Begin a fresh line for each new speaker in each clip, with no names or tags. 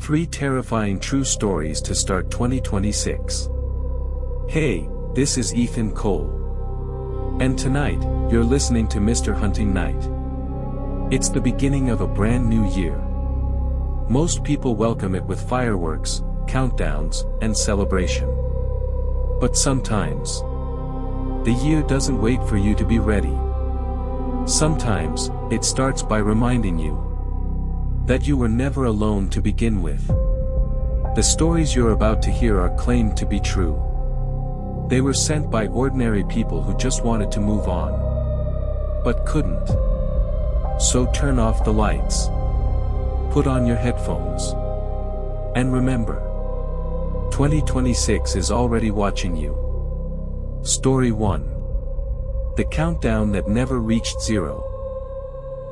3 terrifying true stories to start 2026. Hey, this is Ethan Cole. And tonight, you're listening to Mr. Hunting Night. It's the beginning of a brand new year. Most people welcome it with fireworks, countdowns, and celebration. But sometimes, the year doesn't wait for you to be ready. Sometimes, it starts by reminding you that you were never alone to begin with. The stories you're about to hear are claimed to be true. They were sent by ordinary people who just wanted to move on, but couldn't. So turn off the lights, put on your headphones, and remember, 2026 is already watching you. Story 1. The countdown that never reached zero.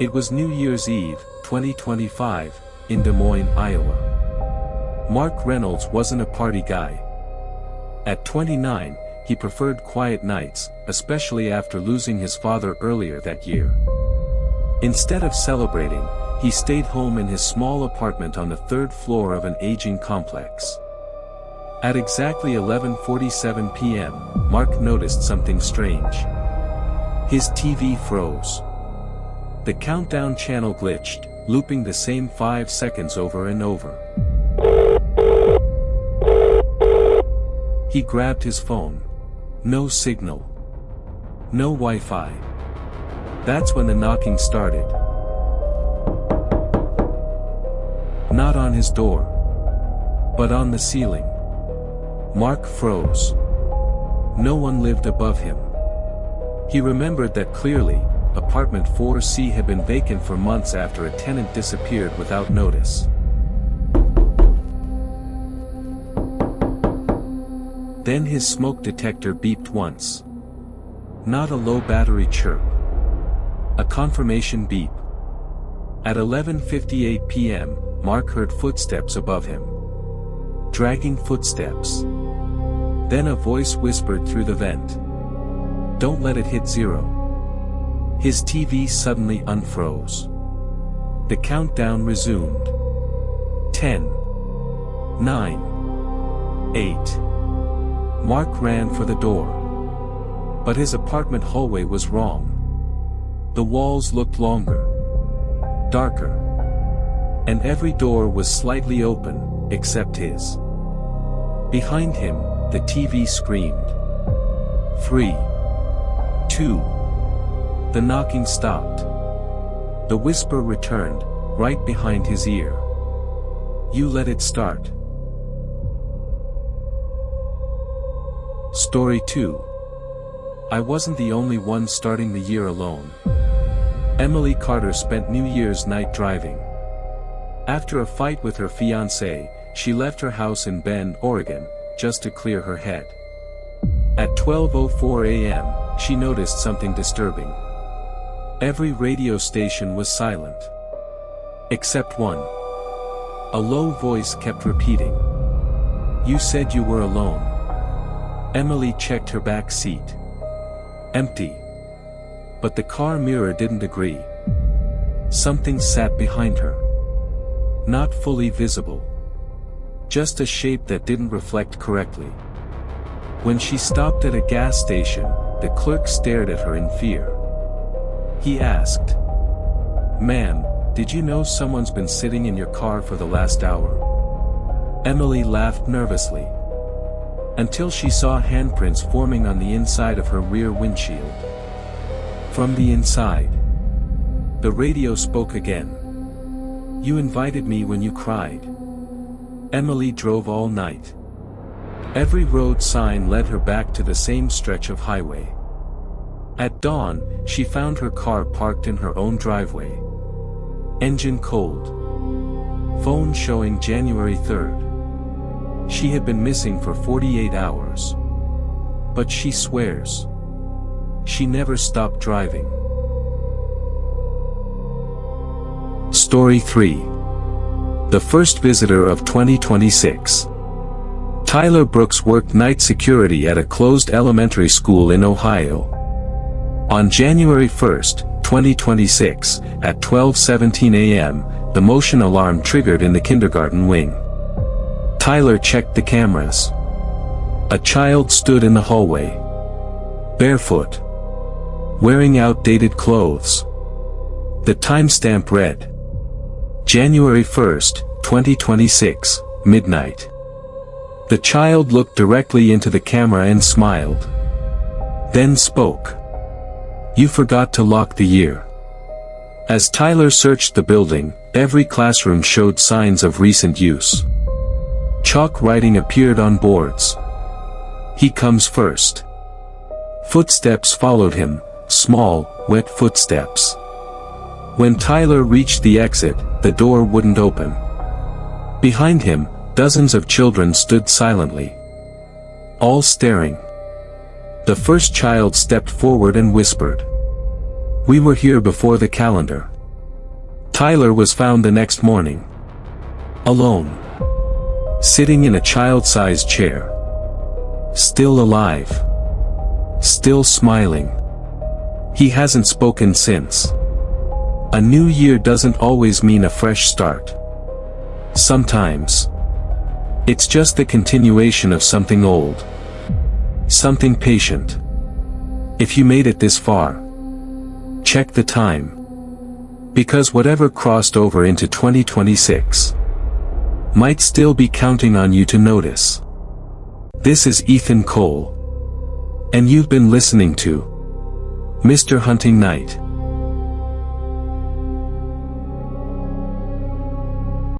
It was New Year's Eve, 2025, in Des Moines, Iowa. Mark Reynolds wasn't a party guy. At 29, he preferred quiet nights, especially after losing his father earlier that year. Instead of celebrating, he stayed home in his small apartment on the 3rd floor of an aging complex. At exactly 11:47 p.m., Mark noticed something strange. His TV froze. The countdown channel glitched, looping the same 5 seconds over and over. He grabbed his phone. No signal. No Wi-Fi. That's when the knocking started. Not on his door, but on the ceiling. Mark froze. No one lived above him. He remembered that clearly. Apartment 4C had been vacant for months after a tenant disappeared without notice. Then his smoke detector beeped once. Not a low battery chirp. A confirmation beep. At 11:58 p.m., Mark heard footsteps above him. Dragging footsteps. Then a voice whispered through the vent. "Don't let it hit zero." His TV suddenly unfroze. The countdown resumed. 10. 9. 8. Mark ran for the door. But his apartment hallway was wrong. The walls looked longer, darker, and every door was slightly open, except his. Behind him, the TV screamed. 3. 2. The knocking stopped. The whisper returned, right behind his ear. "You let it start." Story 2. I wasn't the only one starting the year alone. Emily Carter spent New Year's night driving. After a fight with her fiancé, she left her house in Bend, Oregon, just to clear her head. At 12:04 a.m., she noticed something disturbing. Every radio station was silent. Except one. A low voice kept repeating. "You said you were alone." Emily checked her back seat. Empty. But the car mirror didn't agree. Something sat behind her. Not fully visible. Just a shape that didn't reflect correctly. When she stopped at a gas station, the clerk stared at her in fear. He asked, "Ma'am, did you know someone's been sitting in your car for the last hour?" Emily laughed nervously. Until she saw handprints forming on the inside of her rear windshield. From the inside, the radio spoke again. "You invited me when you cried." Emily drove all night. Every road sign led her back to the same stretch of highway. At dawn, she found her car parked in her own driveway. Engine cold. Phone showing January 3rd. She had been missing for 48 hours. But she swears she never stopped driving. Story 3. The first visitor of 2026. Tyler Brooks worked night security at a closed elementary school in Ohio. On January 1, 2026, at 12:17 a.m., the motion alarm triggered in the kindergarten wing. Tyler checked the cameras. A child stood in the hallway. Barefoot. Wearing outdated clothes. The timestamp read: January 1st, 2026, midnight. The child looked directly into the camera and smiled. Then spoke. "You forgot to lock the year." As Tyler searched the building, every classroom showed signs of recent use. Chalk writing appeared on boards. "He comes first." Footsteps followed him, small, wet footsteps. When Tyler reached the exit, the door wouldn't open. Behind him, dozens of children stood silently, all staring. The first child stepped forward and whispered, "We were here before the calendar." Tyler was found the next morning. Alone. Sitting in a child-sized chair. Still alive. Still smiling. He hasn't spoken since. A new year doesn't always mean a fresh start. Sometimes it's just the continuation of something old. Something patient. If you made it this far, check the time. Because whatever crossed over into 2026 might still be counting on you to notice. This is Ethan Cole. And you've been listening to Mr. Hunting Night.